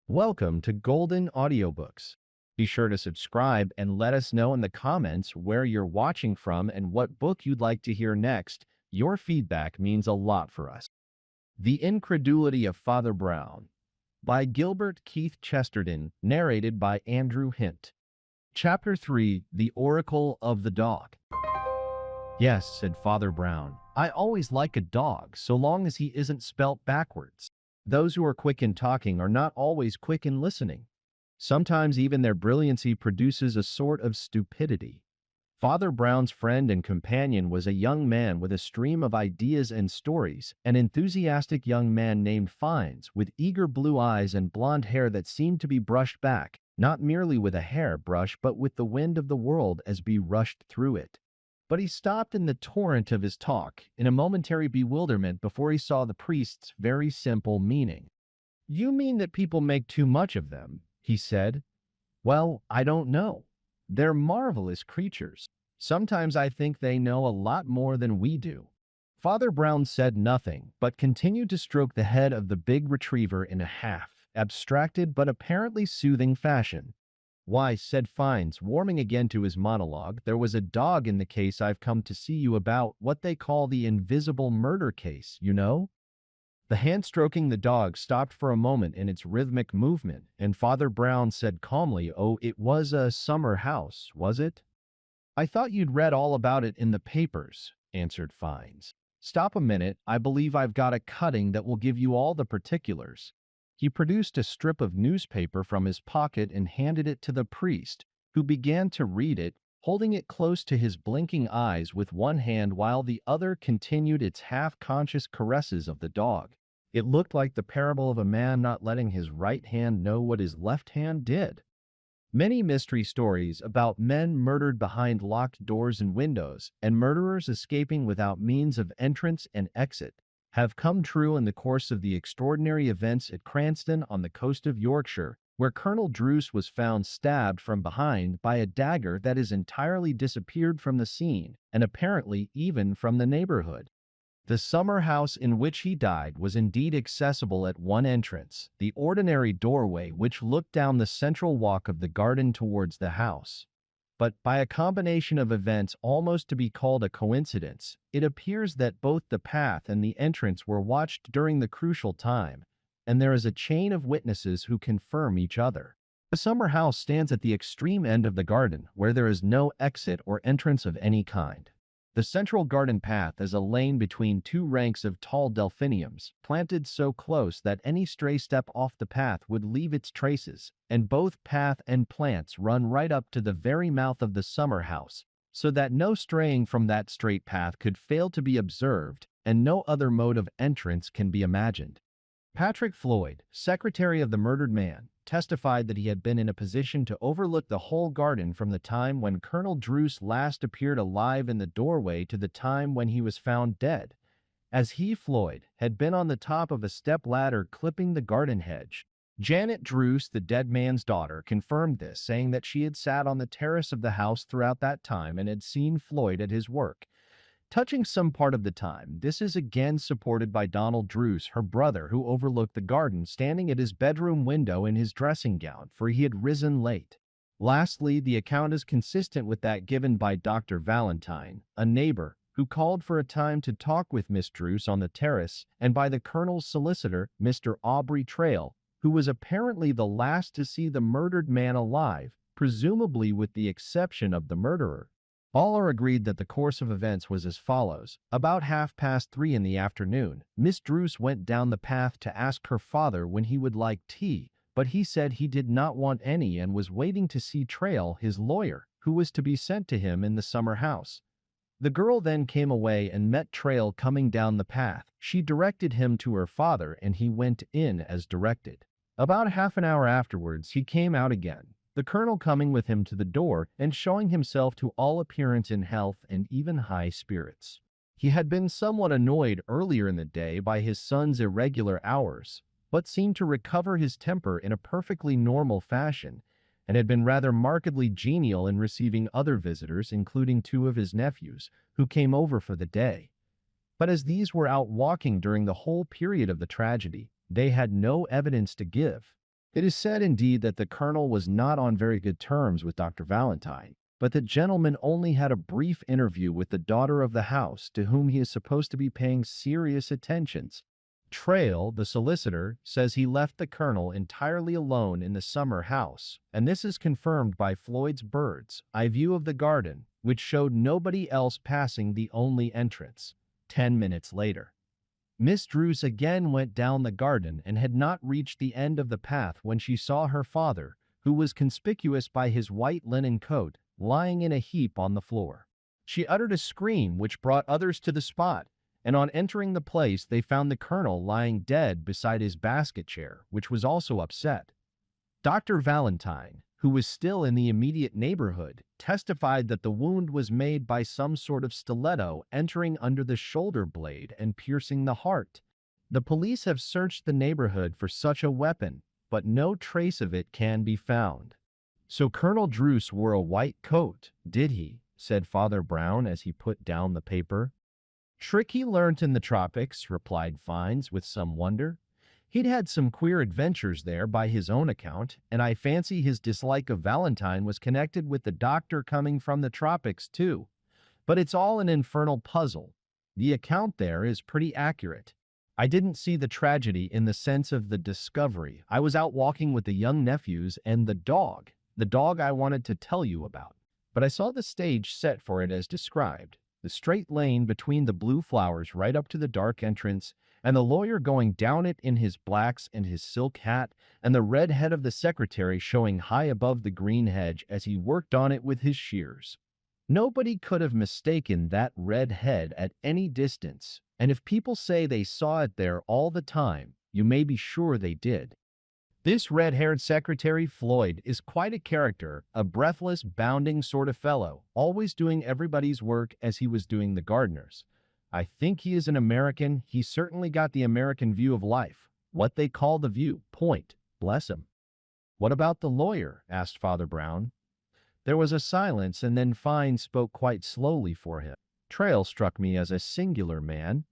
Welcome to Golden Audiobooks. Be sure to subscribe and let us know in the comments where you're watching from and what book you'd like to hear next. Your feedback means a lot for us. The Incredulity of Father Brown by Gilbert Keith Chesterton, narrated by Andrew Hint. Chapter 3, The Oracle of the Dog. Yes, said Father Brown, I always like a dog so long as he isn't spelt backwards. Those who are quick in talking are not always quick in listening. Sometimes even their brilliancy produces a sort of stupidity. Father Brown's friend and companion was a young man with a stream of ideas and stories, an enthusiastic young man named Fines, with eager blue eyes and blonde hair that seemed to be brushed back, not merely with a hair brush but with the wind of the world as be rushed through it. But he stopped in the torrent of his talk in a momentary bewilderment before he saw the priest's very simple meaning. "You mean that people make too much of them," he said. "Well, I don't know. They're marvelous creatures. Sometimes I think they know a lot more than we do." Father Brown said nothing, but continued to stroke the head of the big retriever in a half-abstracted but apparently soothing fashion. "Why," said Fines, warming again to his monologue, "there was a dog in the case I've come to see you about, what they call the invisible murder case, you know?" The hand stroking the dog stopped for a moment in its rhythmic movement, and Father Brown said calmly, "Oh, it was a summer house, was it?" "I thought you'd read all about it in the papers," answered Fines. "Stop a minute, I believe I've got a cutting that will give you all the particulars." He produced a strip of newspaper from his pocket and handed it to the priest, who began to read it, holding it close to his blinking eyes with one hand while the other continued its half-conscious caresses of the dog. It looked like the parable of a man not letting his right hand know what his left hand did. Many mystery stories about men murdered behind locked doors and windows, and murderers escaping without means of entrance and exit, have come true in the course of the extraordinary events at Cranston on the coast of Yorkshire, where Colonel Druce was found stabbed from behind by a dagger that has entirely disappeared from the scene, and apparently even from the neighborhood. The summer house in which he died was indeed accessible at one entrance, the ordinary doorway which looked down the central walk of the garden towards the house. But by a combination of events almost to be called a coincidence, it appears that both the path and the entrance were watched during the crucial time, and there is a chain of witnesses who confirm each other. The summer house stands at the extreme end of the garden, where there is no exit or entrance of any kind. The central garden path is a lane between two ranks of tall delphiniums, planted so close that any stray step off the path would leave its traces, and both path and plants run right up to the very mouth of the summer house, so that no straying from that straight path could fail to be observed, and no other mode of entrance can be imagined. Patrick Floyd, secretary of the murdered man, testified that he had been in a position to overlook the whole garden from the time when Colonel Druce last appeared alive in the doorway to the time when he was found dead, as he, Floyd, had been on the top of a step-ladder clipping the garden hedge. Janet Druce, the dead man's daughter, confirmed this, saying that she had sat on the terrace of the house throughout that time and had seen Floyd at his work, touching some part of the time. This is again supported by Donald Druce, her brother, who overlooked the garden, standing at his bedroom window in his dressing gown, for he had risen late. Lastly, the account is consistent with that given by Dr. Valentine, a neighbor, who called for a time to talk with Miss Druce on the terrace, and by the Colonel's solicitor, Mr. Aubrey Trail, who was apparently the last to see the murdered man alive, presumably with the exception of the murderer. All are agreed that the course of events was as follows. About 3:30 in the afternoon, Miss Druce went down the path to ask her father when he would like tea, but he said he did not want any and was waiting to see Trail, his lawyer, who was to be sent to him in the summer house. The girl then came away and met Trail coming down the path. She directed him to her father, and he went in as directed. About half an hour afterwards, he came out again, the colonel coming with him to the door and showing himself to all appearance in health and even high spirits. He had been somewhat annoyed earlier in the day by his son's irregular hours, but seemed to recover his temper in a perfectly normal fashion, and had been rather markedly genial in receiving other visitors, including two of his nephews, who came over for the day. But as these were out walking during the whole period of the tragedy, they had no evidence to give. It is said indeed that the colonel was not on very good terms with Dr. Valentine, but the gentleman only had a brief interview with the daughter of the house to whom he is supposed to be paying serious attentions. Trail, the solicitor, says he left the colonel entirely alone in the summer house, and this is confirmed by Floyd's bird's eye view of the garden, which showed nobody else passing the only entrance. 10 minutes later, Miss Druce again went down the garden and had not reached the end of the path when she saw her father, who was conspicuous by his white linen coat, lying in a heap on the floor. She uttered a scream which brought others to the spot, and on entering the place they found the colonel lying dead beside his basket chair, which was also upset. Dr. Valentine, who was still in the immediate neighborhood, testified that the wound was made by some sort of stiletto entering under the shoulder blade and piercing the heart. The police have searched the neighborhood for such a weapon, but no trace of it can be found. "So Colonel Druce wore a white coat, did he?" said Father Brown as he put down the paper. "Trick he learnt in the tropics," replied Fines with some wonder. "He'd had some queer adventures there by his own account, and I fancy his dislike of Valentine was connected with the doctor coming from the tropics too. But it's all an infernal puzzle. The account there is pretty accurate. I didn't see the tragedy in the sense of the discovery. I was out walking with the young nephews and the dog I wanted to tell you about. But I saw the stage set for it as described, the straight lane between the blue flowers right up to the dark entrance, and the lawyer going down it in his blacks and his silk hat, and the red head of the secretary showing high above the green hedge as he worked on it with his shears. Nobody could have mistaken that red head at any distance, and if people say they saw it there all the time, you may be sure they did. This red-haired secretary, Floyd, is quite a character, a breathless, bounding sort of fellow, always doing everybody's work as he was doing the gardener's. I think he is an American. He certainly got the American view of life, what they call the view point, bless him." "What about the lawyer?" asked Father Brown. There was a silence, and then Fine spoke quite slowly for him. "Trail struck me as a singular man.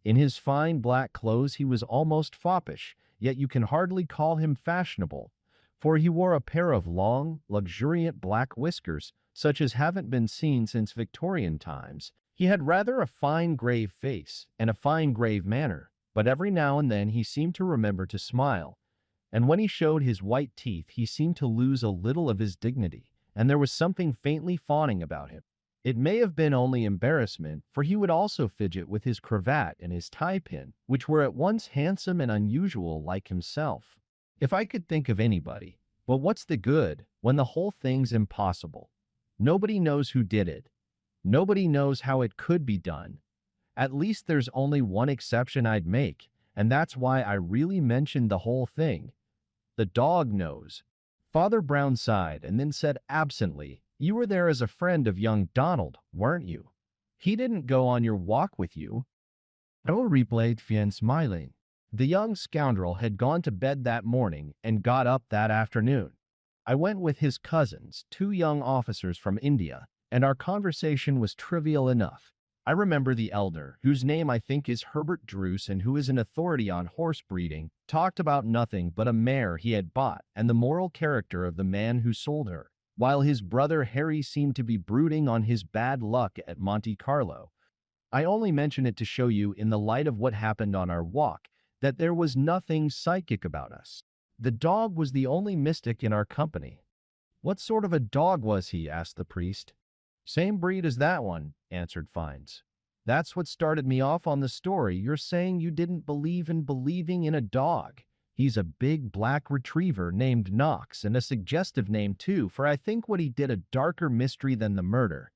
In his fine black clothes he was almost foppish, yet you can hardly call him fashionable, for he wore a pair of long, luxuriant black whiskers, such as haven't been seen since Victorian times. He had rather a fine grave face and a fine grave manner, but every now and then he seemed to remember to smile, and when he showed his white teeth he seemed to lose a little of his dignity, and there was something faintly fawning about him. It may have been only embarrassment, for he would also fidget with his cravat and his tie-pin, which were at once handsome and unusual like himself. If I could think of anybody, but what's the good when the whole thing's impossible? Nobody knows who did it. Nobody knows how it could be done. At least there's only one exception I'd make, and that's why I really mentioned the whole thing. The dog knows." Father Brown sighed and then said absently, "You were there as a friend of young Donald, weren't you? He didn't go on your walk with you?" "No," replied Fien, smiling. "The young scoundrel had gone to bed that morning and got up that afternoon. I went with his cousins, 2 young officers from India, and our conversation was trivial enough. I remember the elder, whose name I think is Herbert Druce and who is an authority on horse breeding, talked about nothing but a mare he had bought and the moral character of the man who sold her, while his brother Harry seemed to be brooding on his bad luck at Monte Carlo. I only mention it to show you, in the light of what happened on our walk, that there was nothing psychic about us. The dog was the only mystic in our company." "What sort of a dog was he?" asked the priest. "Same breed as that one," answered Fines. "That's what started me off on the story. You're saying you didn't believe in believing in a dog. He's a big black retriever named Knox, and a suggestive name too, for I think what he did a darker mystery than the murder.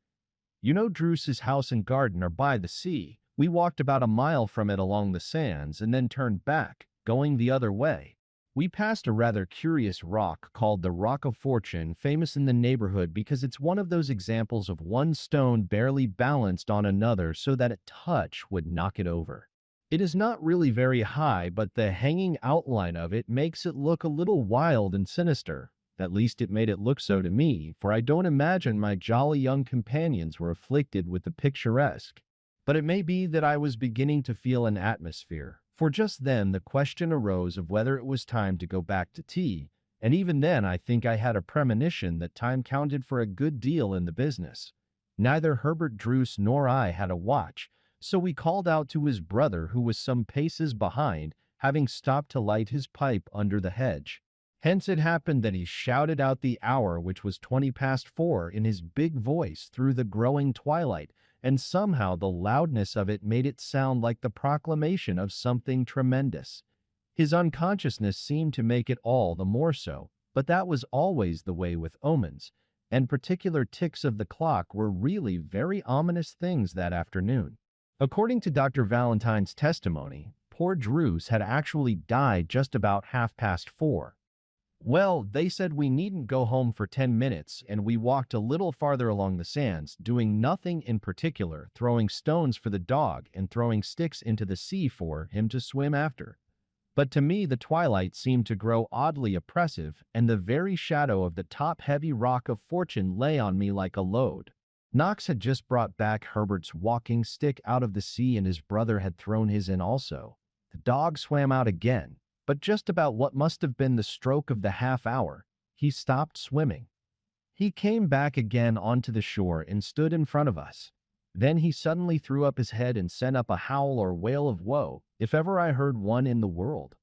You know Druce's house and garden are by the sea. We walked about a mile from it along the sands and then turned back, going the other way. We passed a rather curious rock called the Rock of Fortune, famous in the neighborhood because it's one of those examples of one stone barely balanced on another so that a touch would knock it over. It is not really very high, but the hanging outline of it makes it look a little wild and sinister. At least it made it look so to me, for I don't imagine my jolly young companions were afflicted with the picturesque. But it may be that I was beginning to feel an atmosphere, for just then the question arose of whether it was time to go back to tea, And even then, I think I had a premonition that time counted for a good deal in the business. Neither Herbert Druce nor I had a watch, so we called out to his brother, who was some paces behind, having stopped to light his pipe under the hedge. Hence it happened that he shouted out the hour, which was 4:20, in his big voice through the growing twilight, and somehow the loudness of it made it sound like the proclamation of something tremendous. His unconsciousness seemed to make it all the more so, but that was always the way with omens, and particular ticks of the clock were really very ominous things that afternoon. According to Dr. Valentine's testimony, poor Druce had actually died just about 4:30. Well, they said we needn't go home for 10 minutes, and we walked a little farther along the sands, doing nothing in particular, throwing stones for the dog and throwing sticks into the sea for him to swim after. But to me the twilight seemed to grow oddly oppressive, and the very shadow of the top-heavy rock of fortune lay on me like a load. Knox had just brought back Herbert's walking stick out of the sea, and his brother had thrown his in also. The dog swam out again, but just about what must have been the stroke of the half-hour, he stopped swimming. He came back again onto the shore and stood in front of us. Then he suddenly threw up his head and sent up a howl or wail of woe, if ever I heard one in the world.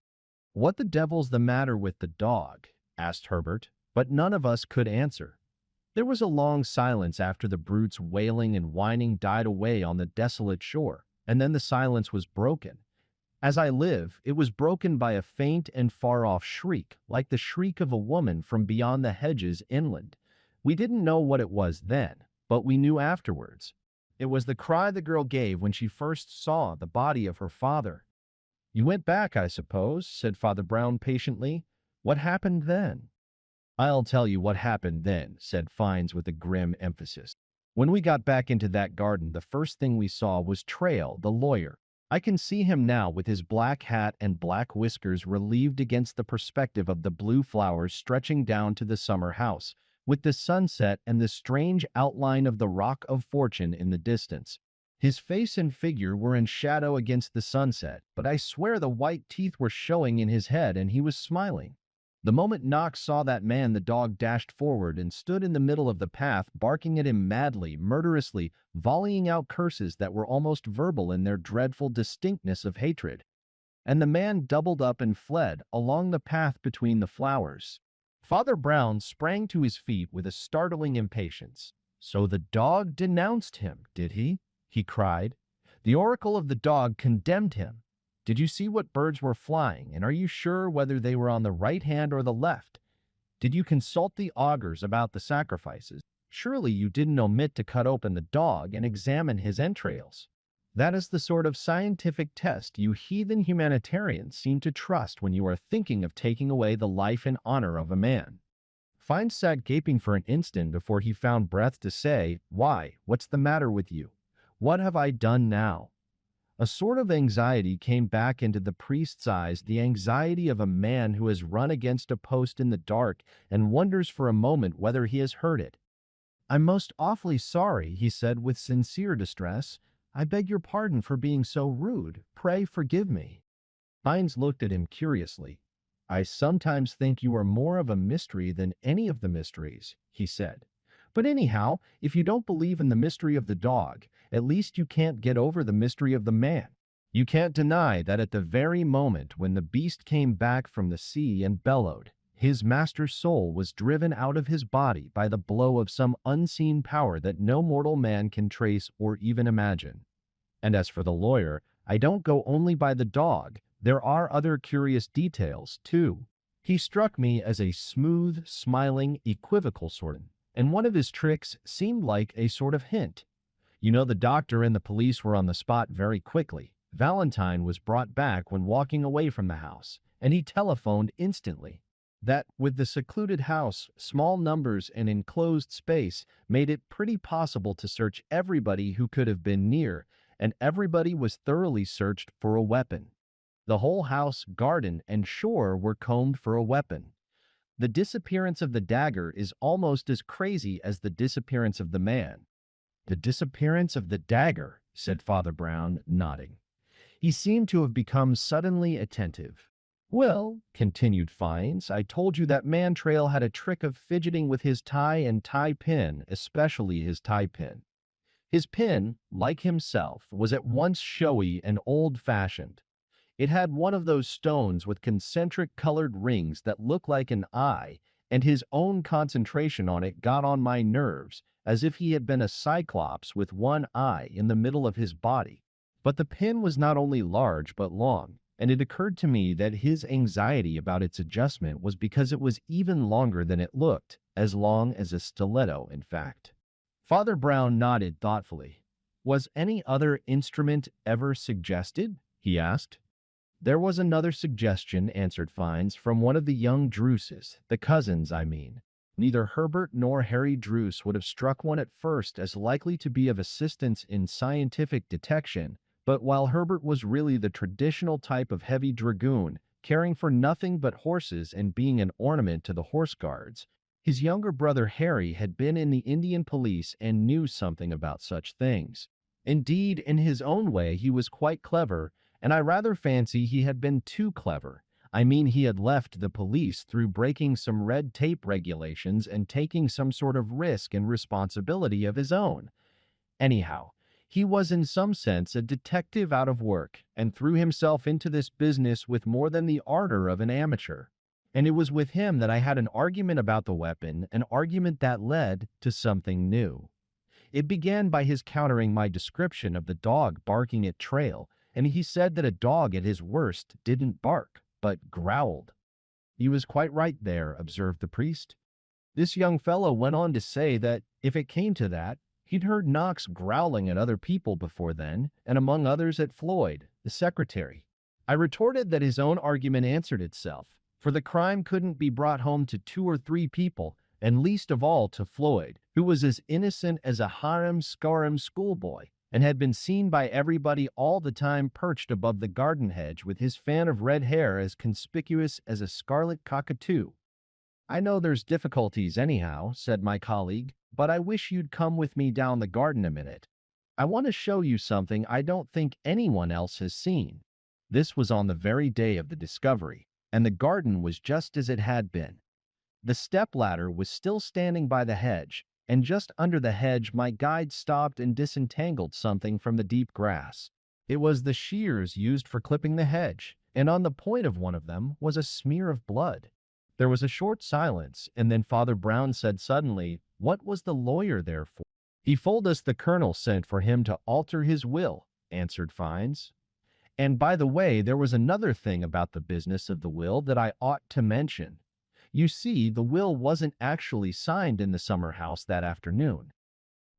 "What the devil's the matter with the dog?" asked Herbert, but none of us could answer. There was a long silence after the brute's wailing and whining died away on the desolate shore, and then the silence was broken. As I live, it was broken by a faint and far-off shriek, like the shriek of a woman from beyond the hedges inland. We didn't know what it was then, but we knew afterwards. It was the cry the girl gave when she first saw the body of her father. "You went back, I suppose," said Father Brown patiently. "What happened then?" "I'll tell you what happened then," said Fines with a grim emphasis. "When we got back into that garden, the first thing we saw was Trail, the lawyer. I can see him now with his black hat and black whiskers relieved against the perspective of the blue flowers stretching down to the summer house, with the sunset and the strange outline of the Rock of Fortune in the distance. His face and figure were in shadow against the sunset, but I swear the white teeth were showing in his head and he was smiling. The moment Knox saw that man, the dog dashed forward and stood in the middle of the path, barking at him madly, murderously, volleying out curses that were almost verbal in their dreadful distinctness of hatred. And the man doubled up and fled along the path between the flowers." Father Brown sprang to his feet with a startling impatience. "So the dog denounced him, did he?" he cried. "The oracle of the dog condemned him. Did you see what birds were flying, and are you sure whether they were on the right hand or the left? Did you consult the augurs about the sacrifices? Surely you didn't omit to cut open the dog and examine his entrails. That is the sort of scientific test you heathen humanitarians seem to trust when you are thinking of taking away the life and honor of a man." Fine sat gaping for an instant before he found breath to say, "Why, what's the matter with you? What have I done now?" A sort of anxiety came back into the priest's eyes, the anxiety of a man who has run against a post in the dark and wonders for a moment whether he has heard it. "I'm most awfully sorry," he said with sincere distress. "I beg your pardon for being so rude. Pray forgive me." Hines looked at him curiously. "I sometimes think you are more of a mystery than any of the mysteries," he said. "But anyhow, if you don't believe in the mystery of the dog, at least you can't get over the mystery of the man. You can't deny that at the very moment when the beast came back from the sea and bellowed, his master's soul was driven out of his body by the blow of some unseen power that no mortal man can trace or even imagine. And as for the lawyer, I don't go only by the dog. There are other curious details, too. He struck me as a smooth, smiling, equivocal sort, and one of his tricks seemed like a sort of hint. You know, the doctor and the police were on the spot very quickly. Valentine was brought back when walking away from the house, and he telephoned instantly. That, with the secluded house, small numbers, and enclosed space, made it pretty possible to search everybody who could have been near, and everybody was thoroughly searched for a weapon. The whole house, garden, and shore were combed for a weapon. The disappearance of the dagger is almost as crazy as the disappearance of the man." "The disappearance of the dagger," said Father Brown, nodding. He seemed to have become suddenly attentive. Well, continued Fines, I told you that man Trail had a trick of fidgeting with his tie and tie pin, especially his tie pin. His pin, like himself, was at once showy and old-fashioned. It had one of those stones with concentric colored rings that look like an eye, and his own concentration on it got on my nerves, as if he had been a cyclops with one eye in the middle of his body. But the pin was not only large but long, and it occurred to me that his anxiety about its adjustment was because it was even longer than it looked, as long as a stiletto, in fact. Father Brown nodded thoughtfully. Was any other instrument ever suggested? He asked. There was another suggestion, answered Fines, from one of the young Druces, the cousins, I mean. Neither Herbert nor Harry Druce would have struck one at first as likely to be of assistance in scientific detection, but while Herbert was really the traditional type of heavy dragoon, caring for nothing but horses and being an ornament to the horse guards, his younger brother Harry had been in the Indian police and knew something about such things. Indeed, in his own way he was quite clever, and I rather fancy he had been too clever. I mean, he had left the police through breaking some red tape regulations and taking some sort of risk and responsibility of his own. Anyhow, he was in some sense a detective out of work, and threw himself into this business with more than the ardor of an amateur. And it was with him that I had an argument about the weapon, an argument that led to something new. It began by his countering my description of the dog barking at Trail, and he said that a dog at his worst didn't bark, but growled. He was quite right there, observed the priest. This young fellow went on to say that, if it came to that, he'd heard Knox growling at other people before then, and among others at Floyd, the secretary. I retorted that his own argument answered itself, for the crime couldn't be brought home to 2 or 3 people, and least of all to Floyd, who was as innocent as a harum-scarum schoolboy, and had been seen by everybody all the time perched above the garden hedge with his fan of red hair as conspicuous as a scarlet cockatoo. I know there's difficulties anyhow, said my colleague, but I wish you'd come with me down the garden a minute. I want to show you something I don't think anyone else has seen. This was on the very day of the discovery, and the garden was just as it had been. The step-ladder was still standing by the hedge, and just under the hedge my guide stopped and disentangled something from the deep grass. It was the shears used for clipping the hedge, and on the point of one of them was a smear of blood. There was a short silence, and then Father Brown said suddenly, "What was the lawyer there for?" "He told us the colonel sent for him to alter his will," answered Fines. "And by the way, there was another thing about the business of the will that I ought to mention. You see, the will wasn't actually signed in the summer house that afternoon."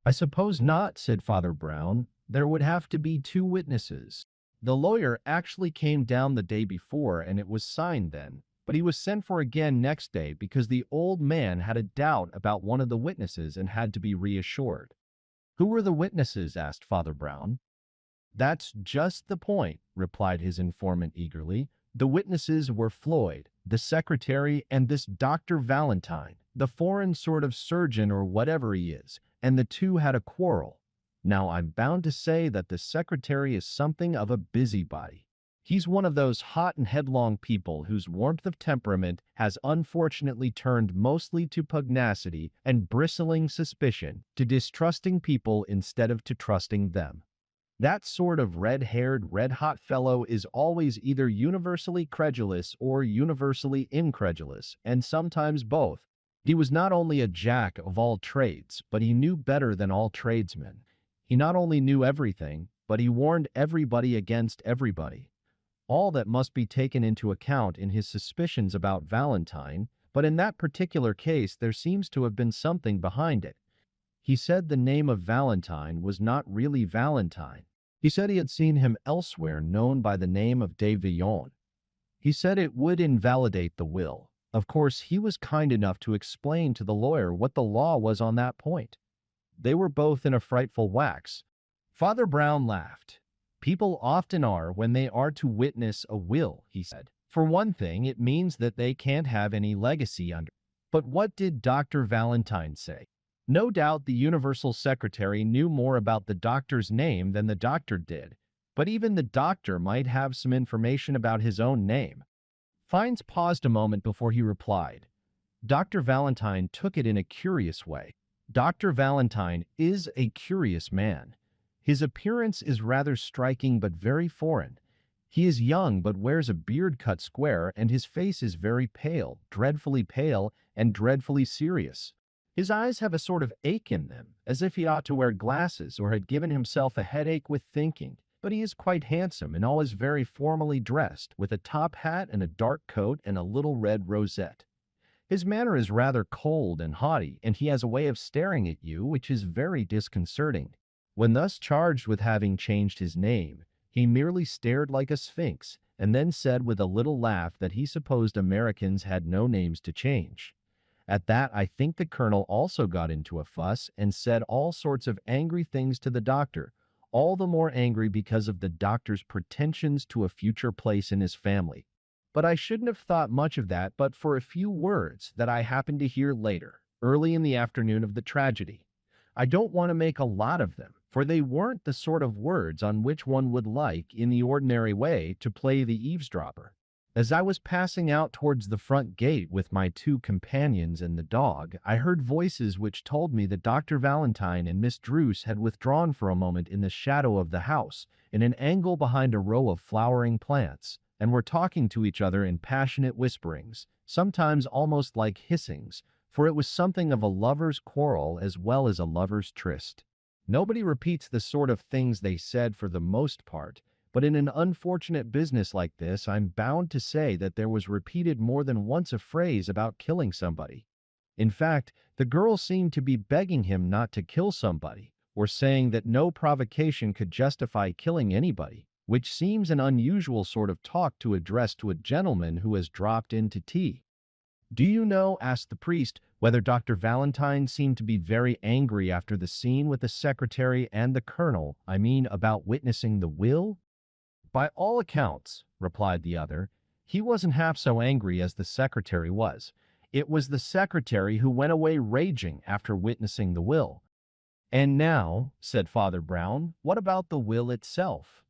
"I suppose not," said Father Brown. "There would have to be 2 witnesses. The lawyer actually came down the day before, and it was signed then, but he was sent for again next day because the old man had a doubt about one of the witnesses and had to be reassured." "Who were the witnesses?" asked Father Brown. "That's just the point," replied his informant eagerly. "The witnesses were Floyd, the secretary, and this Dr. Valentine, the foreign sort of surgeon or whatever he is, and the 2 had a quarrel. Now, I'm bound to say that the secretary is something of a busybody. He's one of those hot and headlong people whose warmth of temperament has unfortunately turned mostly to pugnacity and bristling suspicion, to distrusting people instead of to trusting them. That sort of red-haired, red-hot fellow is always either universally credulous or universally incredulous, and sometimes both. He was not only a jack of all trades, but he knew better than all tradesmen. He not only knew everything, but he warned everybody against everybody. All that must be taken into account in his suspicions about Valentine, but in that particular case there seems to have been something behind it. He said the name of Valentine was not really Valentine. He said he had seen him elsewhere known by the name of de Villon. He said it would invalidate the will. Of course, he was kind enough to explain to the lawyer what the law was on that point. They were both in a frightful wax. Father Brown laughed. "People often are when they are to witness a will," he said. "For one thing, it means that they can't have any legacy under. But what did Dr. Valentine say? No doubt the Universal Secretary knew more about the doctor's name than the doctor did, but even the doctor might have some information about his own name." Fines paused a moment before he replied. Dr. Valentine took it in a curious way. Dr. Valentine is a curious man. His appearance is rather striking but very foreign. He is young but wears a beard cut square, and his face is very pale and dreadfully serious. His eyes have a sort of ache in them, as if he ought to wear glasses or had given himself a headache with thinking. But he is quite handsome and always very formally dressed, with a top hat and a dark coat and a little red rosette. His manner is rather cold and haughty, and he has a way of staring at you which is very disconcerting. When thus charged with having changed his name, he merely stared like a sphinx, and then said with a little laugh that he supposed Americans had no names to change. At that, I think the colonel also got into a fuss and said all sorts of angry things to the doctor, all the more angry because of the doctor's pretensions to a future place in his family. But I shouldn't have thought much of that but for a few words that I happened to hear later, early in the afternoon of the tragedy. I don't want to make a lot of them, for they weren't the sort of words on which one would like, in the ordinary way, to play the eavesdropper. As I was passing out towards the front gate with my two companions and the dog, I heard voices which told me that Dr. Valentine and Miss Druce had withdrawn for a moment in the shadow of the house, in an angle behind a row of flowering plants, and were talking to each other in passionate whisperings, sometimes almost like hissings, for it was something of a lover's quarrel as well as a lover's tryst. Nobody repeats the sort of things they said for the most part, but in an unfortunate business like this, I'm bound to say that there was repeated more than once a phrase about killing somebody. In fact, the girl seemed to be begging him not to kill somebody, or saying that no provocation could justify killing anybody, which seems an unusual sort of talk to address to a gentleman who has dropped in to tea. "Do you know," asked the priest, "whether Dr. Valentine seemed to be very angry after the scene with the secretary and the colonel, I mean about witnessing the will?" "By all accounts," replied the other, "he wasn't half so angry as the secretary was. It was the secretary who went away raging after witnessing the will." "And now," said Father Brown, "what about the will itself?"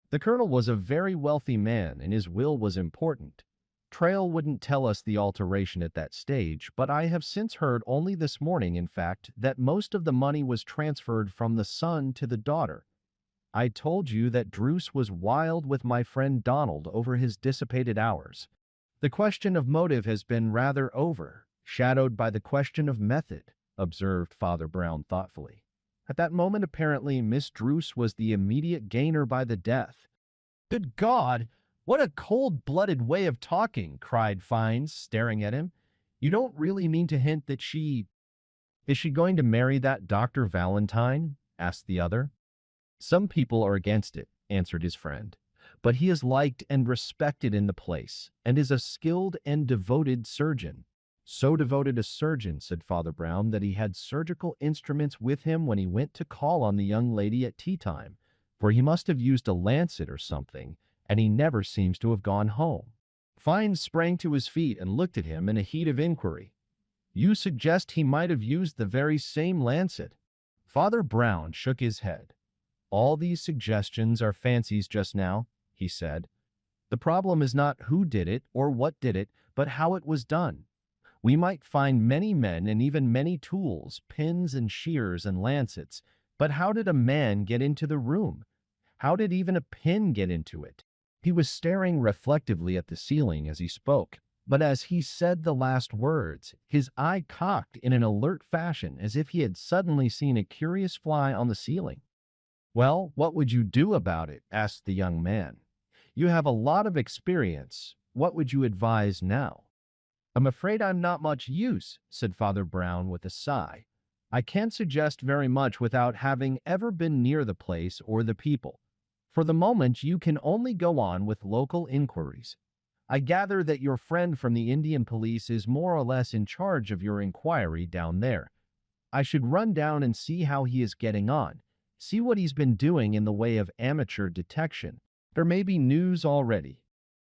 "The colonel was a very wealthy man, and his will was important. Trail wouldn't tell us the alteration at that stage, but I have since heard, only this morning in fact, that most of the money was transferred from the son to the daughter. I told you that Druce was wild with my friend Donald over his dissipated hours. The question of motive has been rather overshadowed by the question of method," observed Father Brown thoughtfully. "At that moment, apparently, Miss Druce was the immediate gainer by the death." "Good God! What a cold-blooded way of talking!" cried Fines, staring at him. "You don't really mean to hint that she—" "Is she going to marry that Dr. Valentine?" asked the other. "Some people are against it," answered his friend, "but he is liked and respected in the place, and is a skilled and devoted surgeon." "So devoted a surgeon," said Father Brown, "that he had surgical instruments with him when he went to call on the young lady at tea-time, for he must have used a lancet or something, and he never seems to have gone home." Fines sprang to his feet and looked at him in a heat of inquiry. "You suggest he might have used the very same lancet?" Father Brown shook his head. "All these suggestions are fancies just now," he said. "The problem is not who did it or what did it, but how it was done. We might find many men and even many tools, pins and shears and lancets, but how did a man get into the room? How did even a pin get into it?" He was staring reflectively at the ceiling as he spoke, but as he said the last words, his eye cocked in an alert fashion as if he had suddenly seen a curious fly on the ceiling. "Well, what would you do about it?" asked the young man. "You have a lot of experience. What would you advise now?" "I'm afraid I'm not much use," said Father Brown with a sigh. "I can't suggest very much without having ever been near the place or the people. For the moment, you can only go on with local inquiries. I gather that your friend from the Indian police is more or less in charge of your inquiry down there. I should run down and see how he is getting on. See what he's been doing in the way of amateur detection. There may be news already."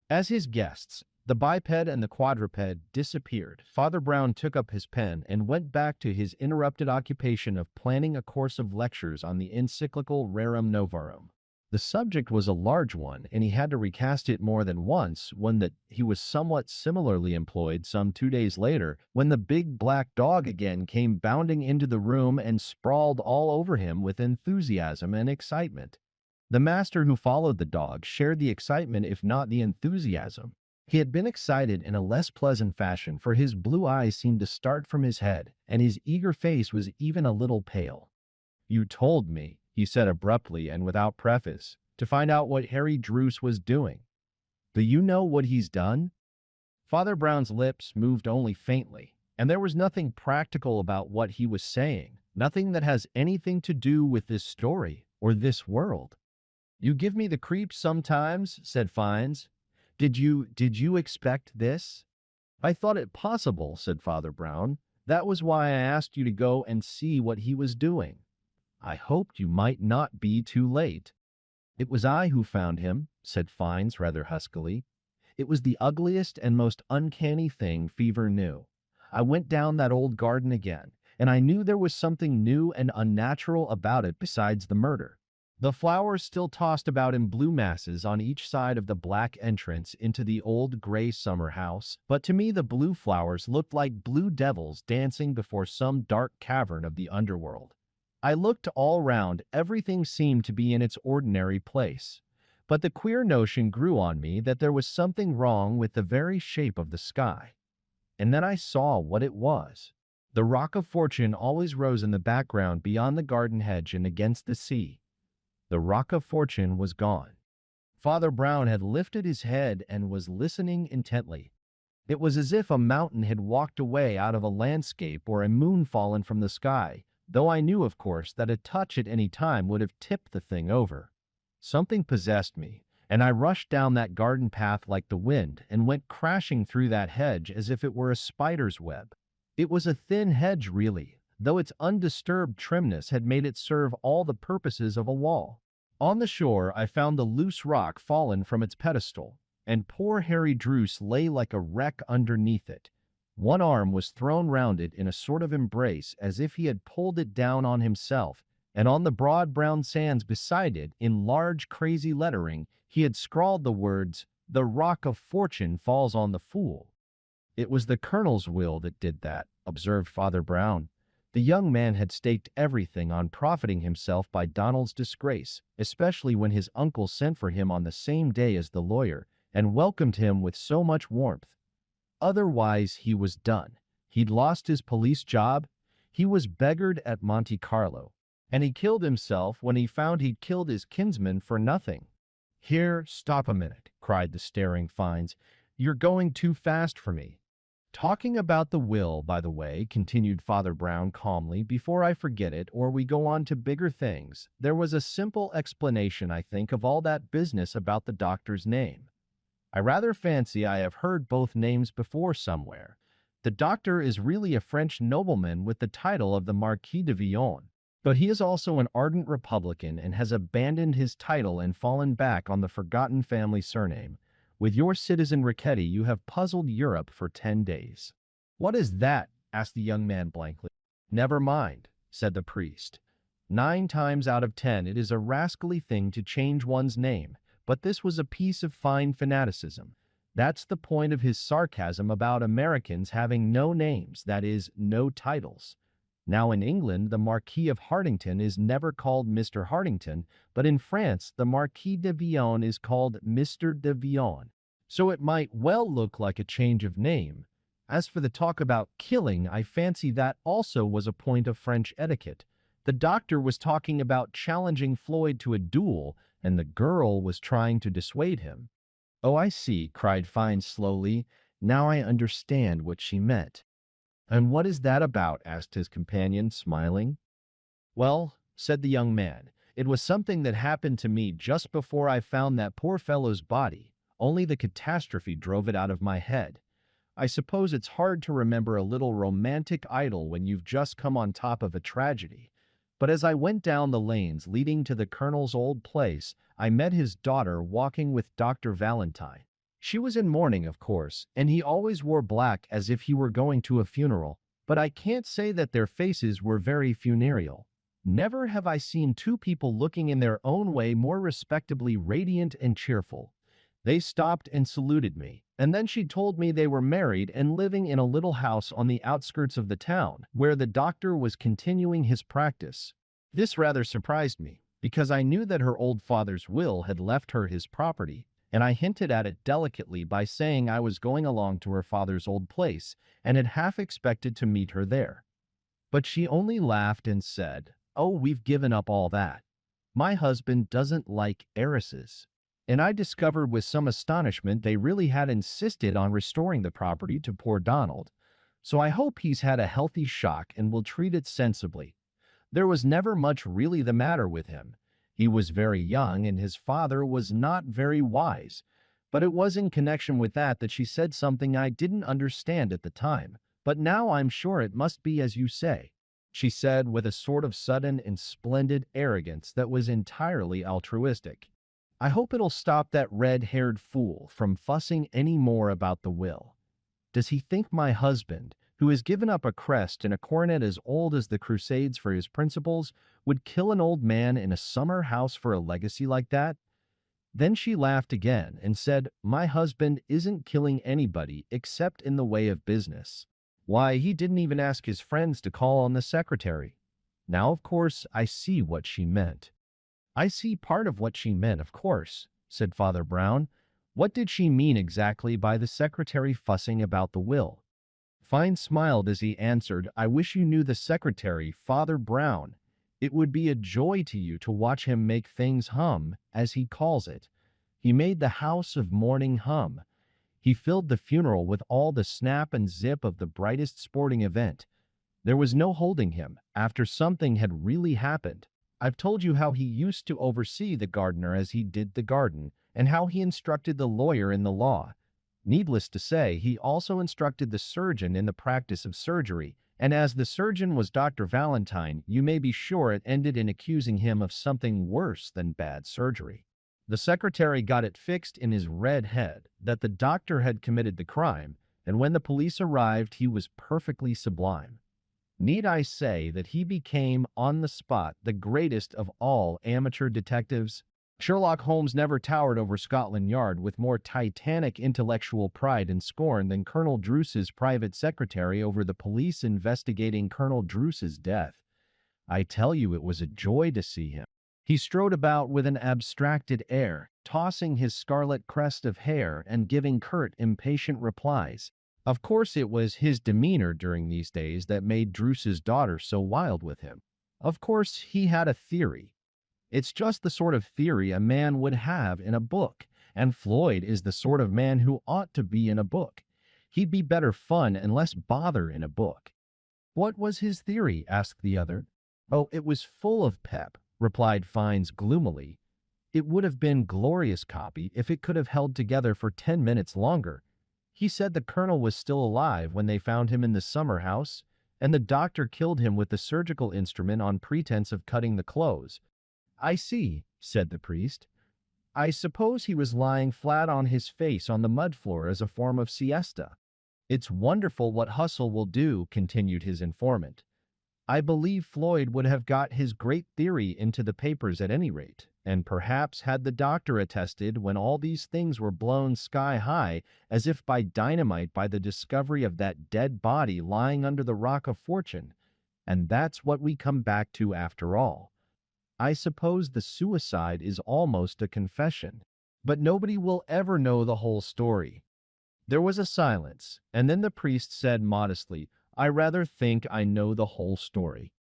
As his guests, the biped and the quadruped, disappeared, Father Brown took up his pen and went back to his interrupted occupation of planning a course of lectures on the encyclical Rerum Novarum. The subject was a large one, and he had to recast it more than once when that he was somewhat similarly employed some 2 days later, when the big black dog again came bounding into the room and sprawled all over him with enthusiasm and excitement. The master who followed the dog shared the excitement if not the enthusiasm. He had been excited in a less pleasant fashion, for his blue eyes seemed to start from his head, and his eager face was even a little pale. "You told me," he said abruptly and without preface, "to find out what Harry Druce was doing. Do you know what he's done?" Father Brown's lips moved only faintly, and there was nothing practical about what he was saying, nothing that has anything to do with this story or this world. "You give me the creeps sometimes," said Fines. Did you expect this?" "I thought it possible," said Father Brown. "That was why I asked you to go and see what he was doing. I hoped you might not be too late." "It was I who found him," said Fines rather huskily. "It was the ugliest and most uncanny thing Fever knew. I went down that old garden again, and I knew there was something new and unnatural about it besides the murder. The flowers still tossed about in blue masses on each side of the black entrance into the old gray summer house, but to me the blue flowers looked like blue devils dancing before some dark cavern of the underworld. I looked all round, everything seemed to be in its ordinary place, but the queer notion grew on me that there was something wrong with the very shape of the sky. And then I saw what it was. The Rock of Fortune always rose in the background beyond the garden hedge and against the sea. The Rock of Fortune was gone." Father Brown had lifted his head and was listening intently. It was as if a mountain had walked away out of a landscape or a moon fallen from the sky, though I knew, of course, that a touch at any time would have tipped the thing over. Something possessed me, and I rushed down that garden path like the wind and went crashing through that hedge as if it were a spider's web. It was a thin hedge, really, though its undisturbed trimness had made it serve all the purposes of a wall. On the shore I found the loose rock fallen from its pedestal, and poor Harry Druce lay like a wreck underneath it. One arm was thrown round it in a sort of embrace as if he had pulled it down on himself, and on the broad brown sands beside it, in large crazy lettering, he had scrawled the words, "The Rock of Fortune falls on the fool." "It was the Colonel's will that did that," observed Father Brown. "The young man had staked everything on profiting himself by Donald's disgrace, especially when his uncle sent for him on the same day as the lawyer, and welcomed him with so much warmth. Otherwise he was done. He'd lost his police job, he was beggared at Monte Carlo, and he killed himself when he found he'd killed his kinsman for nothing." "Here, stop a minute," cried the staring Fines. "You're going too fast for me." "Talking about the will, by the way," continued Father Brown calmly, "before I forget it or we go on to bigger things, there was a simple explanation, I think, of all that business about the doctor's name. I rather fancy I have heard both names before somewhere. The doctor is really a French nobleman with the title of the Marquis de Villon, but he is also an ardent Republican and has abandoned his title and fallen back on the forgotten family surname. With your citizen Riquetti, you have puzzled Europe for 10 days. "What is that?" asked the young man blankly. "Never mind," said the priest. 9 times out of 10 it is a rascally thing to change one's name, but this was a piece of fine fanaticism. That's the point of his sarcasm about Americans having no names, that is, no titles. Now in England, the Marquis of Hartington is never called Mr. Hartington, but in France, the Marquis de Villon is called Mr. de Villon. So it might well look like a change of name. As for the talk about killing, I fancy that also was a point of French etiquette. The doctor was talking about challenging Floyd to a duel, and the girl was trying to dissuade him." "Oh, I see," cried Fine slowly. "Now I understand what she meant." "And what is that about?" asked his companion, smiling. "Well," said the young man, "it was something that happened to me just before I found that poor fellow's body, only the catastrophe drove it out of my head. I suppose it's hard to remember a little romantic idyll when you've just come on top of a tragedy. But as I went down the lanes leading to the Colonel's old place, I met his daughter walking with Dr. Valentine. She was in mourning, of course, and he always wore black as if he were going to a funeral, but I can't say that their faces were very funereal. Never have I seen two people looking in their own way more respectably radiant and cheerful. They stopped and saluted me, and then she told me they were married and living in a little house on the outskirts of the town, where the doctor was continuing his practice. This rather surprised me, because I knew that her old father's will had left her his property, and I hinted at it delicately by saying I was going along to her father's old place, and had half expected to meet her there. But she only laughed and said, "Oh, we've given up all that. My husband doesn't like heiresses." And I discovered with some astonishment they really had insisted on restoring the property to poor Donald. So I hope he's had a healthy shock and will treat it sensibly. There was never much really the matter with him. He was very young and his father was not very wise. But it was in connection with that she said something I didn't understand at the time. But now I'm sure it must be as you say, she said with a sort of sudden and splendid arrogance that was entirely altruistic. I hope it'll stop that red-haired fool from fussing any more about the will. Does he think my husband, who has given up a crest and a coronet as old as the Crusades for his principles, would kill an old man in a summer house for a legacy like that? Then she laughed again and said, "My husband isn't killing anybody except in the way of business. Why, he didn't even ask his friends to call on the secretary." Now, of course, I see what she meant. "I see part of what she meant, of course," said Father Brown. "What did she mean exactly by the secretary fussing about the will?" Fine smiled as he answered, "I wish you knew the secretary, Father Brown. It would be a joy to you to watch him make things hum, as he calls it. He made the house of mourning hum. He filled the funeral with all the snap and zip of the brightest sporting event. There was no holding him, after something had really happened. I've told you how he used to oversee the gardener as he did the garden, and how he instructed the lawyer in the law. Needless to say, he also instructed the surgeon in the practice of surgery, and as the surgeon was Dr. Valentine, you may be sure it ended in accusing him of something worse than bad surgery. The secretary got it fixed in his red head that the doctor had committed the crime, and when the police arrived, he was perfectly sublime. Need I say that he became, on the spot, the greatest of all amateur detectives? Sherlock Holmes never towered over Scotland Yard with more titanic intellectual pride and scorn than Colonel Druce's private secretary over the police investigating Colonel Druce's death. I tell you, it was a joy to see him. He strode about with an abstracted air, tossing his scarlet crest of hair and giving curt, impatient replies. Of course, it was his demeanor during these days that made Druce's daughter so wild with him. Of course, he had a theory. It's just the sort of theory a man would have in a book, and Floyd is the sort of man who ought to be in a book. He'd be better fun and less bother in a book. "What was his theory?" asked the other. "Oh, it was full of pep," replied Fiennes gloomily. "It would have been glorious copy if it could have held together for 10 minutes longer. He said the colonel was still alive when they found him in the summer house, and the doctor killed him with the surgical instrument on pretense of cutting the clothes." "I see," said the priest. "I suppose he was lying flat on his face on the mud floor as a form of siesta." "It's wonderful what hustle will do," continued his informant. "I believe Floyd would have got his great theory into the papers at any rate, and perhaps had the doctor attested when all these things were blown sky high, as if by dynamite, by the discovery of that dead body lying under the Rock of Fortune. And that's what we come back to after all. I suppose the suicide is almost a confession. But nobody will ever know the whole story." There was a silence, and then the priest said modestly, "I rather think I know the whole story."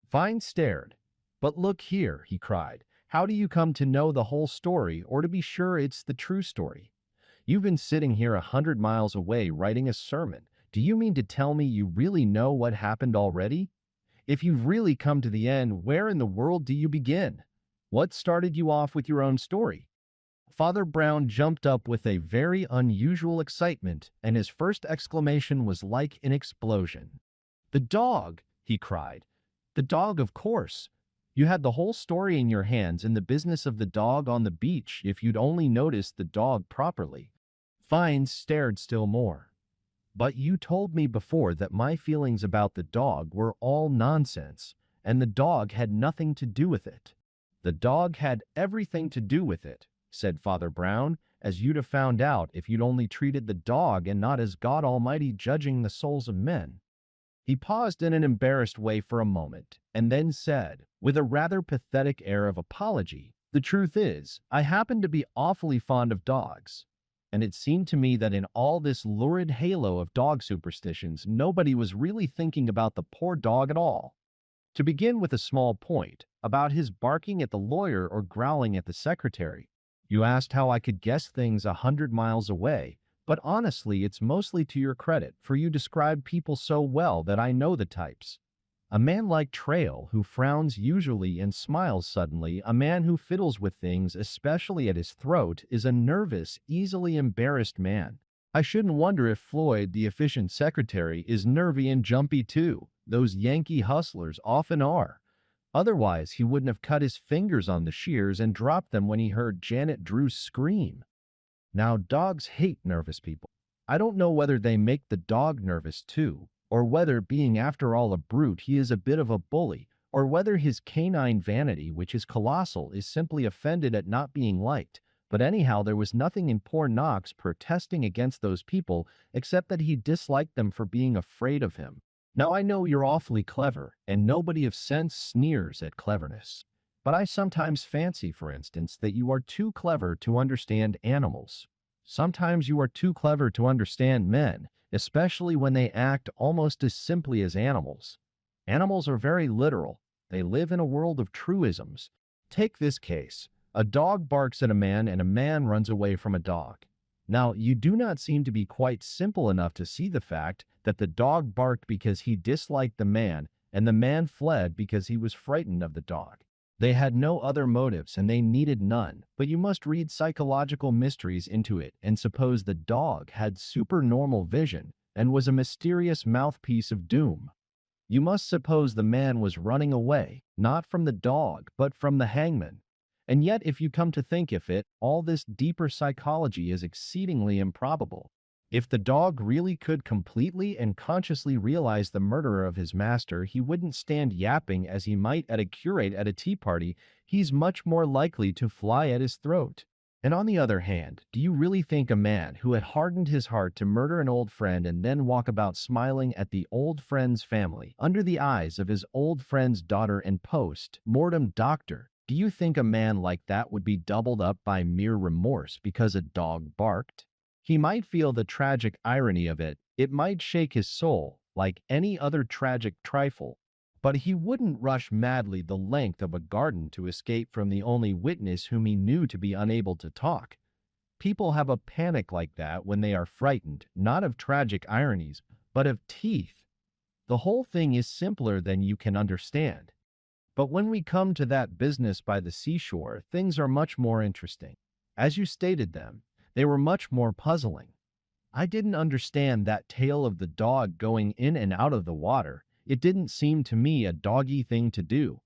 Fiennes stared. "But look here," he cried, "how do you come to know the whole story, or to be sure it's the true story? You've been sitting here 100 miles away writing a sermon. Do you mean to tell me you really know what happened already? If you've really come to the end, where in the world do you begin? What started you off with your own story?" Father Brown jumped up with a very unusual excitement, and his first exclamation was like an explosion. "The dog!" he cried. "The dog, of course. You had the whole story in your hands, and the business of the dog on the beach, if you'd only noticed the dog properly." Fiennes stared still more. "But you told me before that my feelings about the dog were all nonsense, and the dog had nothing to do with it." "The dog had everything to do with it," said Father Brown, "as you'd have found out if you'd only treated the dog and not as God Almighty judging the souls of men." He paused in an embarrassed way for a moment, and then said, with a rather pathetic air of apology, "The truth is, I happen to be awfully fond of dogs." And it seemed to me that in all this lurid halo of dog superstitions, nobody was really thinking about the poor dog at all. To begin with a small point, about his barking at the lawyer or growling at the secretary. You asked how I could guess things 100 miles away, but honestly, it's mostly to your credit, for you describe people so well that I know the types. A man like Trail, who frowns usually and smiles suddenly, a man who fiddles with things, especially at his throat, is a nervous, easily embarrassed man. I shouldn't wonder if Floyd, the efficient secretary, is nervy and jumpy too. Those Yankee hustlers often are. Otherwise, he wouldn't have cut his fingers on the shears and dropped them when he heard Janet Druce scream. Now, dogs hate nervous people. I don't know whether they make the dog nervous too, or whether, being after all a brute, he is a bit of a bully, or whether his canine vanity, which is colossal, is simply offended at not being liked. But anyhow, there was nothing in poor Knox protesting against those people, except that he disliked them for being afraid of him. Now, I know you're awfully clever, and nobody of sense sneers at cleverness. But I sometimes fancy, for instance, that you are too clever to understand animals. Sometimes you are too clever to understand men, especially when they act almost as simply as animals. Animals are very literal. They live in a world of truisms. Take this case. A dog barks at a man and a man runs away from a dog. Now, you do not seem to be quite simple enough to see the fact that the dog barked because he disliked the man and the man fled because he was frightened of the dog. They had no other motives and they needed none, but you must read psychological mysteries into it and suppose the dog had supernormal vision and was a mysterious mouthpiece of doom. You must suppose the man was running away, not from the dog, but from the hangman. And yet, if you come to think of it, all this deeper psychology is exceedingly improbable. If the dog really could completely and consciously realize the murderer of his master, he wouldn't stand yapping as he might at a curate at a tea party. He's much more likely to fly at his throat. And on the other hand, do you really think a man who had hardened his heart to murder an old friend and then walk about smiling at the old friend's family, under the eyes of his old friend's daughter and post-mortem doctor, do you think a man like that would be doubled up by mere remorse because a dog barked? He might feel the tragic irony of it. It might shake his soul, like any other tragic trifle. But he wouldn't rush madly the length of a garden to escape from the only witness whom he knew to be unable to talk. People have a panic like that when they are frightened, not of tragic ironies, but of teeth. The whole thing is simpler than you can understand. But when we come to that business by the seashore, things are much more interesting. As you stated them, they were much more puzzling. I didn't understand that tale of the dog going in and out of the water. It didn't seem to me a doggy thing to do.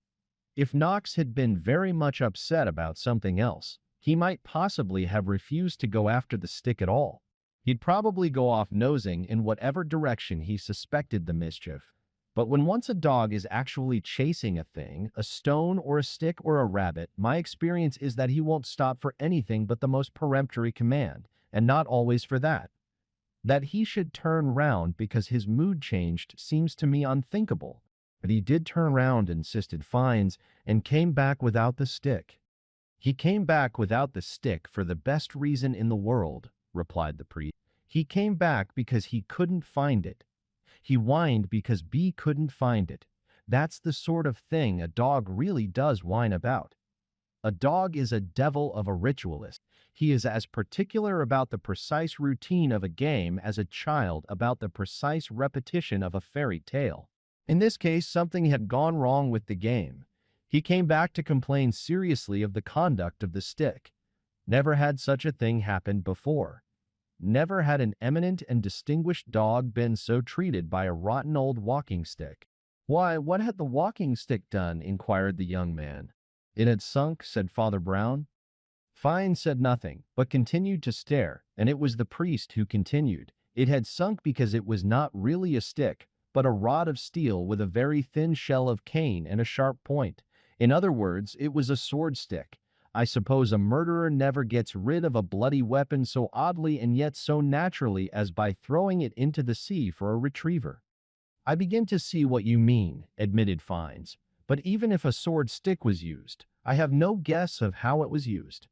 If Knox had been very much upset about something else, he might possibly have refused to go after the stick at all. He'd probably go off nosing in whatever direction he suspected the mischief. But when once a dog is actually chasing a thing, a stone or a stick or a rabbit, my experience is that he won't stop for anything but the most peremptory command, and not always for that. That he should turn round because his mood changed seems to me unthinkable. But he did turn round, insisted Fines, and came back without the stick. He came back without the stick for the best reason in the world, replied the priest. He came back because he couldn't find it. He whined because B couldn't find it. That's the sort of thing a dog really does whine about. A dog is a devil of a ritualist. He is as particular about the precise routine of a game as a child about the precise repetition of a fairy tale. In this case, something had gone wrong with the game. He came back to complain seriously of the conduct of the stick. Never had such a thing happened before. Never had an eminent and distinguished dog been so treated by a rotten old walking stick. Why, what had the walking stick done? Inquired the young man. It had sunk, said Father Brown. Fine said nothing, but continued to stare, and it was the priest who continued. It had sunk because it was not really a stick, but a rod of steel with a very thin shell of cane and a sharp point. In other words, it was a sword stick. I suppose a murderer never gets rid of a bloody weapon so oddly and yet so naturally as by throwing it into the sea for a retriever. I begin to see what you mean, admitted Fines. But even if a sword stick was used, I have no guess of how it was used.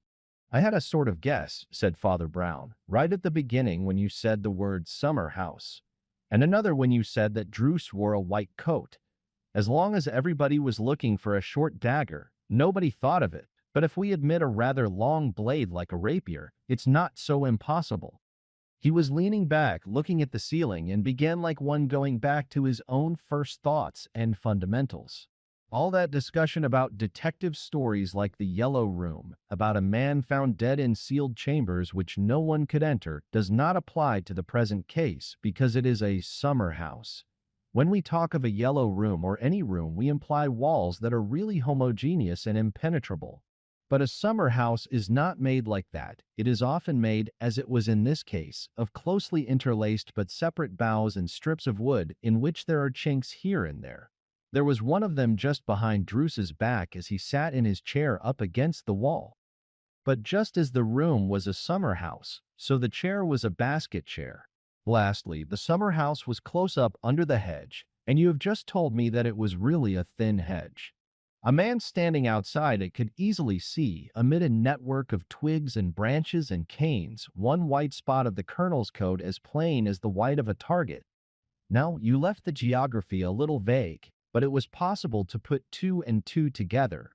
I had a sort of guess, said Father Brown, right at the beginning when you said the word summer house, and another when you said that Druce wore a white coat. As long as everybody was looking for a short dagger, nobody thought of it. But if we admit a rather long blade like a rapier, it's not so impossible. He was leaning back, looking at the ceiling, and began like one going back to his own first thoughts and fundamentals. All that discussion about detective stories like The Yellow Room, about a man found dead in sealed chambers which no one could enter, does not apply to the present case because it is a summer house. When we talk of a yellow room or any room, we imply walls that are really homogeneous and impenetrable. But a summer house is not made like that. It is often made, as it was in this case, of closely interlaced but separate boughs and strips of wood in which there are chinks here and there. There was one of them just behind Druce's back as he sat in his chair up against the wall. But just as the room was a summer house, so the chair was a basket chair. Lastly, the summer house was close up under the hedge, and you have just told me that it was really a thin hedge. A man standing outside it could easily see, amid a network of twigs and branches and canes, one white spot of the colonel's coat as plain as the white of a target. Now, you left the geography a little vague, but it was possible to put two and two together.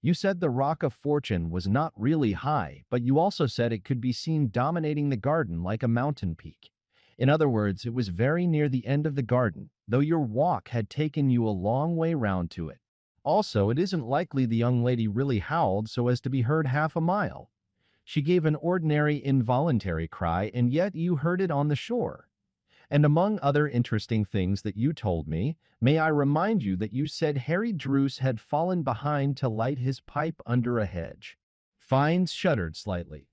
You said the Rock of Fortune was not really high, but you also said it could be seen dominating the garden like a mountain peak. In other words, it was very near the end of the garden, though your walk had taken you a long way round to it. Also, it isn't likely the young lady really howled so as to be heard half a mile. She gave an ordinary involuntary cry, and yet you heard it on the shore. And among other interesting things that you told me, may I remind you that you said Harry Druce had fallen behind to light his pipe under a hedge. Fines shuddered slightly.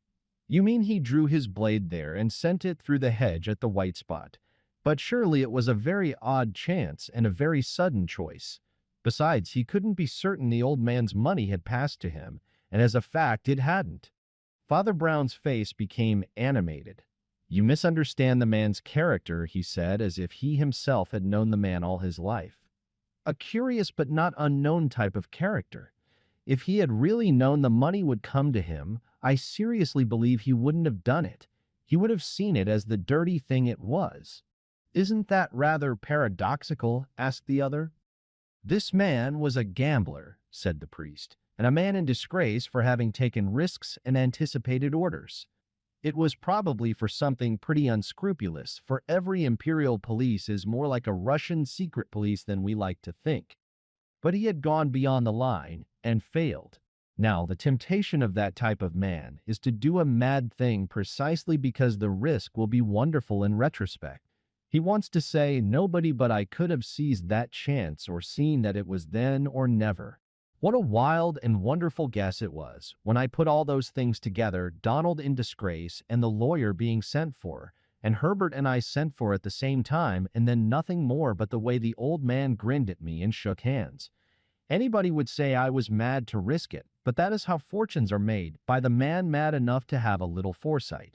You mean he drew his blade there and sent it through the hedge at the white spot. But surely it was a very odd chance and a very sudden choice. Besides, he couldn't be certain the old man's money had passed to him, and as a fact it hadn't. Father Brown's face became animated. You misunderstand the man's character, he said, as if he himself had known the man all his life. A curious but not unknown type of character. If he had really known the money would come to him, I seriously believe he wouldn't have done it. He would have seen it as the dirty thing it was. Isn't that rather paradoxical? Asked the other. This man was a gambler, said the priest, and a man in disgrace for having taken risks and anticipated orders. It was probably for something pretty unscrupulous, for every imperial police is more like a Russian secret police than we like to think. But he had gone beyond the line and failed. Now, the temptation of that type of man is to do a mad thing precisely because the risk will be wonderful in retrospect. He wants to say, nobody but I could have seized that chance or seen that it was then or never. What a wild and wonderful guess it was, when I put all those things together, Donald in disgrace and the lawyer being sent for, and Herbert and I sent for at the same time, and then nothing more but the way the old man grinned at me and shook hands. Anybody would say I was mad to risk it, but that is how fortunes are made, by the man mad enough to have a little foresight.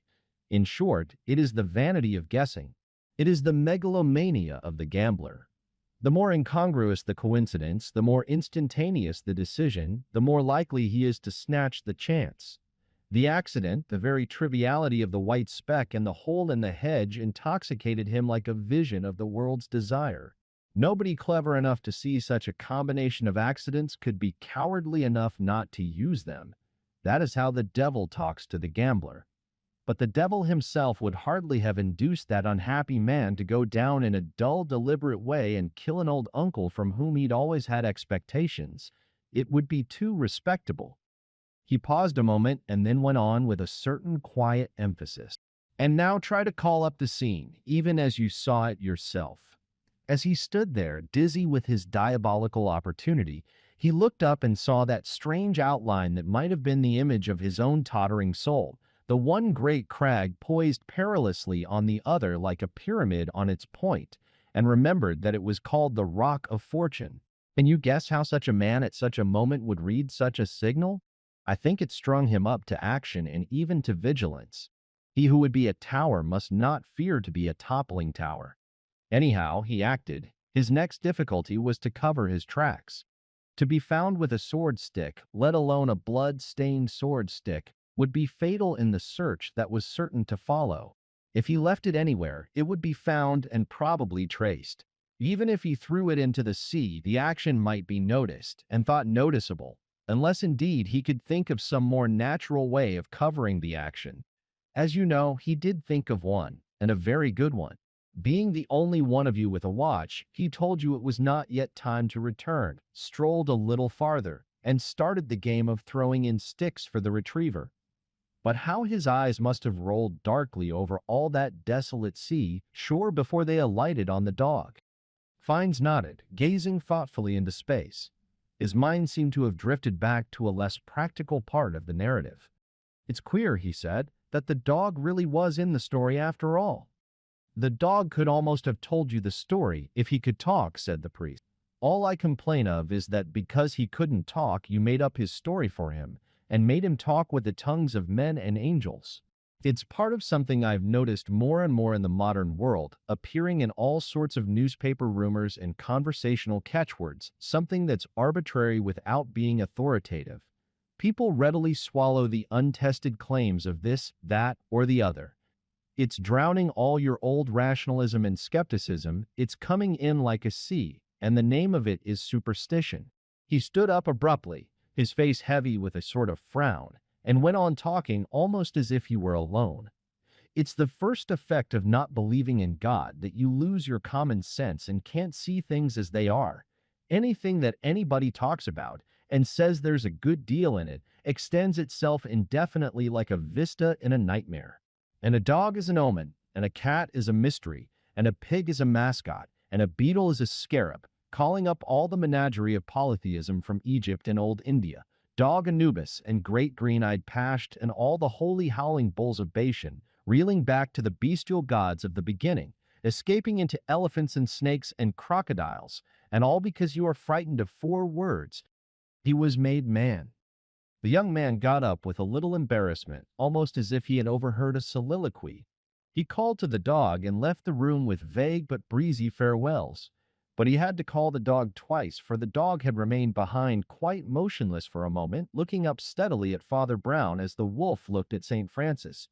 In short, it is the vanity of guessing. It is the megalomania of the gambler. The more incongruous the coincidence, the more instantaneous the decision, the more likely he is to snatch the chance. The accident, the very triviality of the white speck and the hole in the hedge intoxicated him like a vision of the world's desire. Nobody clever enough to see such a combination of accidents could be cowardly enough not to use them. That is how the devil talks to the gambler. But the devil himself would hardly have induced that unhappy man to go down in a dull, deliberate way and kill an old uncle from whom he'd always had expectations. It would be too respectable. He paused a moment and then went on with a certain quiet emphasis. And now try to call up the scene, even as you saw it yourself. As he stood there, dizzy with his diabolical opportunity, he looked up and saw that strange outline that might have been the image of his own tottering soul. The one great crag poised perilously on the other like a pyramid on its point, and remembered that it was called the Rock of Fortune. Can you guess how such a man at such a moment would read such a signal? I think it strung him up to action and even to vigilance. He who would be a tower must not fear to be a toppling tower. Anyhow, he acted. His next difficulty was to cover his tracks. To be found with a sword stick, let alone a blood-stained sword stick, would be fatal in the search that was certain to follow. If he left it anywhere, it would be found and probably traced. Even if he threw it into the sea, the action might be noticed and thought noticeable, unless indeed he could think of some more natural way of covering the action. As you know, he did think of one, and a very good one. Being the only one of you with a watch, he told you it was not yet time to return, strolled a little farther, and started the game of throwing in sticks for the retriever. But how his eyes must have rolled darkly over all that desolate sea shore before they alighted on the dog. Fines nodded, gazing thoughtfully into space. His mind seemed to have drifted back to a less practical part of the narrative. "It's queer," he said, "that the dog really was in the story after all." "The dog could almost have told you the story if he could talk," said the priest. "All I complain of is that because he couldn't talk, you made up his story for him and made him talk with the tongues of men and angels. It's part of something I've noticed more and more in the modern world, appearing in all sorts of newspaper rumors and conversational catchwords, something that's arbitrary without being authoritative. People readily swallow the untested claims of this, that, or the other. It's drowning all your old rationalism and skepticism. It's coming in like a sea, and the name of it is superstition." He stood up abruptly, his face heavy with a sort of frown, and went on talking almost as if he were alone. "It's the first effect of not believing in God that you lose your common sense and can't see things as they are. Anything that anybody talks about and says there's a good deal in it extends itself indefinitely like a vista in a nightmare. And a dog is an omen, and a cat is a mystery, and a pig is a mascot, and a beetle is a scarab, calling up all the menagerie of polytheism from Egypt and old India, dog Anubis and great green-eyed Pasht and all the holy howling bulls of Bashan, reeling back to the bestial gods of the beginning, escaping into elephants and snakes and crocodiles, and all because you are frightened of 4 words. He was made man." The young man got up with a little embarrassment, almost as if he had overheard a soliloquy. He called to the dog and left the room with vague but breezy farewells. But he had to call the dog twice, for the dog had remained behind quite motionless for a moment, looking up steadily at Father Brown as the wolf looked at St. Francis.